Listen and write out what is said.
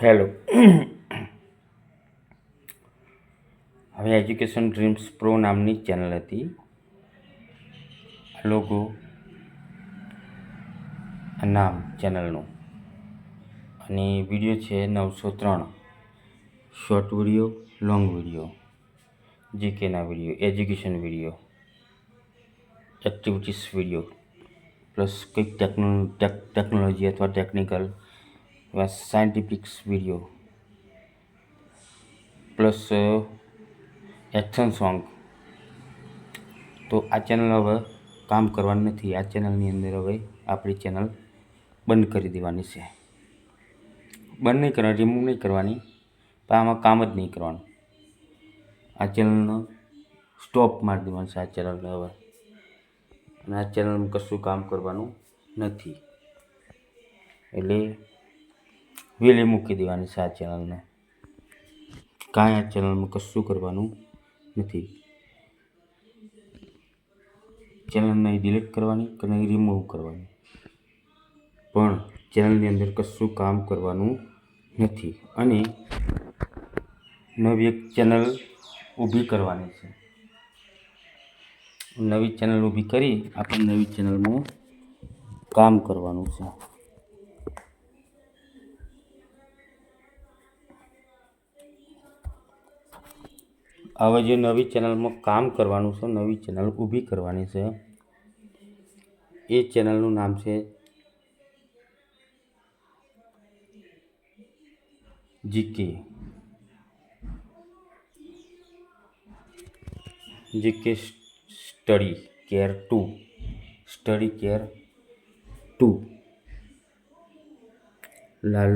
Hello. હવે education dreams pro નામની channel હતી. લોગો નામ ચેનલનું અને વિડીયો છે 903 શોર્ટ વિડીયો, લોંગ વિડીયો, જીકેના video, education video, activities video, plus કંઈક ટેકનોલોજી અથવા ટેકનિકલ એવા scientifics video, plus action song. તો આ ચેનલ હવે કામ કરવાની નથી. આ ચેનલની અંદર હવે આપણી ચેનલ બંધ કરી દેવાની છે. બંધ નહીં કરવાની, રિમૂવ નહીં કરવાની, પણ આમાં કામ જ નહીં કરવાનું. આ ચેનલનો સ્ટોપ મારી દેવાનું છે. આ ચેનલને હવે અને આ ચેનલમાં કશું કામ કરવાનું નથી. એટલે વેલી મૂકી દેવાની છે આ ચેનલને. કાંઈ આ ચેનલમાં કશું કરવાનું નથી. ચેનલ નહીં ડિલીટ કરવાની કે નહીં રિમૂવ કરવાની, પણ ચેનલની અંદર કશું કામ કરવાનું નથી. અને નવી એક ચેનલ ઊભી કરવાની છે. નવી ચેનલ ઊભી કરી આપણે નવી ચેનલમાં કામ કરવાનું છે. હવે જે નવી ચેનલમાં કામ કરવાનું છે, નવી ચેનલ ઊભી કરવાની છે, એ ચેનલનું નામ છે જીકે સ્ટડી કેર 2 લાલ